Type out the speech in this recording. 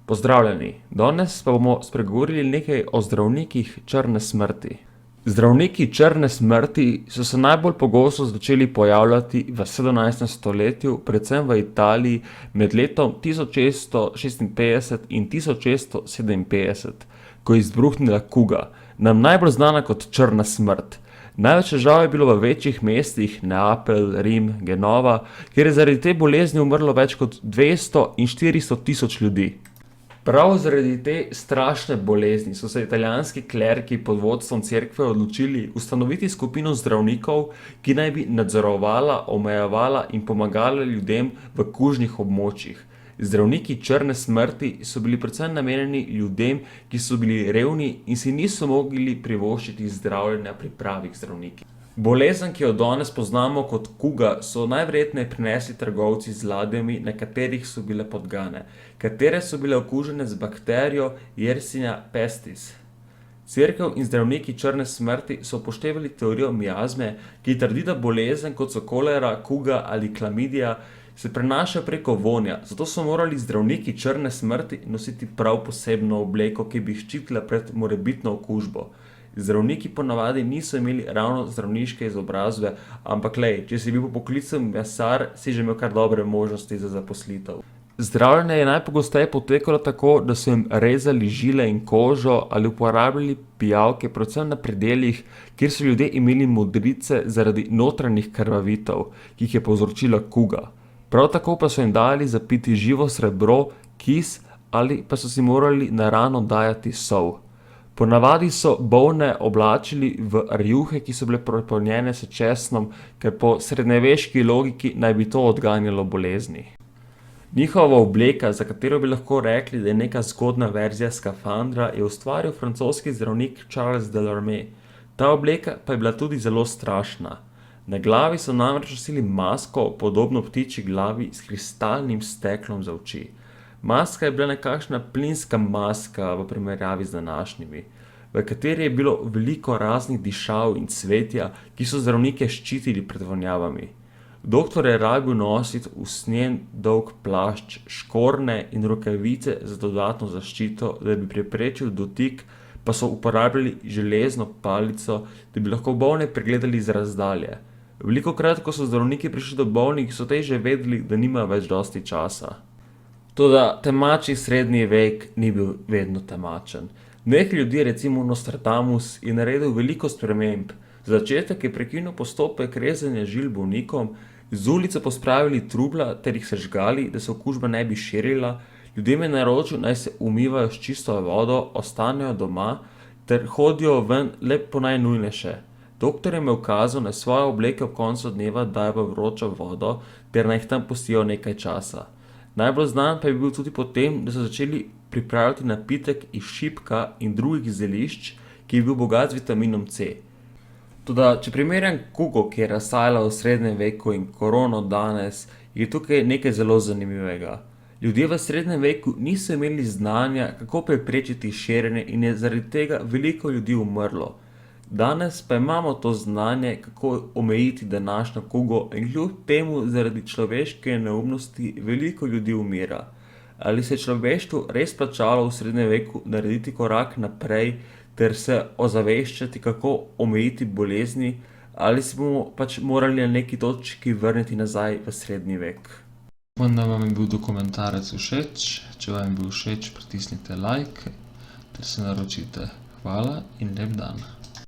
Pozdravljeni, danes pa bomo spregovorili nekaj o zdravnikih črne smrti. Zdravniki črne smrti so se najbolj pogosto začeli pojavljati v 17. stoletju, predvsem v Italiji med letom 1656 in 1657, ko je izbruhnila kuga, nam najbolj znana kot črna smrt. Največ težav je bilo v večjih mestih, Neapeljs, Rim, Genova, kjer je zaradi te bolezni umrlo več kot 200 in 400 tisoč ljudi. Prav zaradi te strašne bolezni so se italijanski kleriki pod vodstvom cerkve odločili ustanoviti skupino zdravnikov, ki naj bi nadzorovala, omejevala in pomagala ljudem v kužnih območjih. Zdravniki črne smrti so bili predvsem namenjeni ljudem, ki so bili revni in si niso mogli privoščiti zdravljenja pri pravih zdravnikih. Bolezen, ki jo danes poznamo kot kuga, so najverjetneje prinesli trgovci z ladjami, na katerih so bile podgane, katere so bile okužene z bakterijo Yersinia pestis. Cerkev in zdravniki črne smrti so upoštevali teorijo miazme, ki trdi, da bolezen, kot so kolera, kuga ali klamidija, se prenaša preko vonja, zato so morali zdravniki črne smrti nositi prav posebno obleko, ki bi jih ščitila pred morebitno okužbo. Zdravniki ponavadi niso imeli ravno zdravniške izobrazbe, ampak če si bil po poklicu mesar, si že imel kar dobre možnosti za zaposlitev. Zdravljenje je najpogosteje potekalo tako, da so jim rezali žile in kožo ali uporabljali pijavke, predvsem na predelih, kjer so ljudje imeli modrice zaradi notranjih krvavitev, ki jih je povzročila kuga. Prav tako pa so jim dali zapiti živo srebro, kis ali pa so si morali na rano dajati sol. Ponavadi so bolne oblačili v rjuhe, ki so bile prepolnjene s česnom, ker po srednjeveški logiki naj bi to odganjalo bolezni. Njihova obleka, za katero bi lahko rekli, da je neka zgodna verzija skafandra, je ustvaril francoski zdravnik Charles Delorme. Ta obleka pa je bila tudi zelo strašna. Na glavi so namreč nosili masko, podobno ptičji glavi, s kristalnim steklom za oči. Maska je bila nekakšna plinska maska v primerjavi z današnjimi, v kateri je bilo veliko raznih dišav in cvetja, ki so zdravnike ščitili pred vonjavami. Doktor je rabil nositi usnjen dolg plašč, škorne in rokavice za dodatno zaščito, da bi preprečil dotik, pa so uporabljali železno palico, da bi lahko bolne pregledali z razdalje. Velikokrat, ko so zdravniki prišli do bolnih, so te že vedeli, da nimajo več dosti časa. Toda temači srednji vek ni bil vedno temačen. Nekaj ljudi, recimo Nostradamus, je naredil veliko sprememb. Za začetek je prekinil postopek rezanja žil bolnikom, z ulice pospravili trupla ter jih sežgali, da se okužba ne bi širila, ljudem je naročil, naj se umivajo s čisto vodo, ostanejo doma ter hodijo ven le po najnujnejše. Doktor jim je ukazal, naj svoje obleke ob koncu dneva dajo v vročo vodo ter naj jih tam pustijo nekaj časa. Najbolj znan pa je bil tudi potem, da so začeli pripravljati napitek iz šipka in drugih zelišč, ki je bil bogat z vitaminom C. Toda, če primerjam kugo, ki je razsajala v srednjem veku, in korono danes, je tukaj nekaj zelo zanimivega. Ljudje v srednjem veku niso imeli znanja, kako preprečiti širjenje, in je zaradi tega veliko ljudi umrlo. Danes pa imamo to znanje, kako omejiti današnjo kugo, in kljub temu zaradi človeške neumnosti veliko ljudi umira. Ali se je človeštvu res plačalo v srednjem veku narediti korak naprej ter se ozaveščati, kako omejiti bolezni, ali se bomo pač morali na neki točki vrniti nazaj v srednji vek? Upam, da vam je bil dokumentarec všeč. Če vam je bil všeč, pritisnite like ter se naročite. Hvala in lep dan.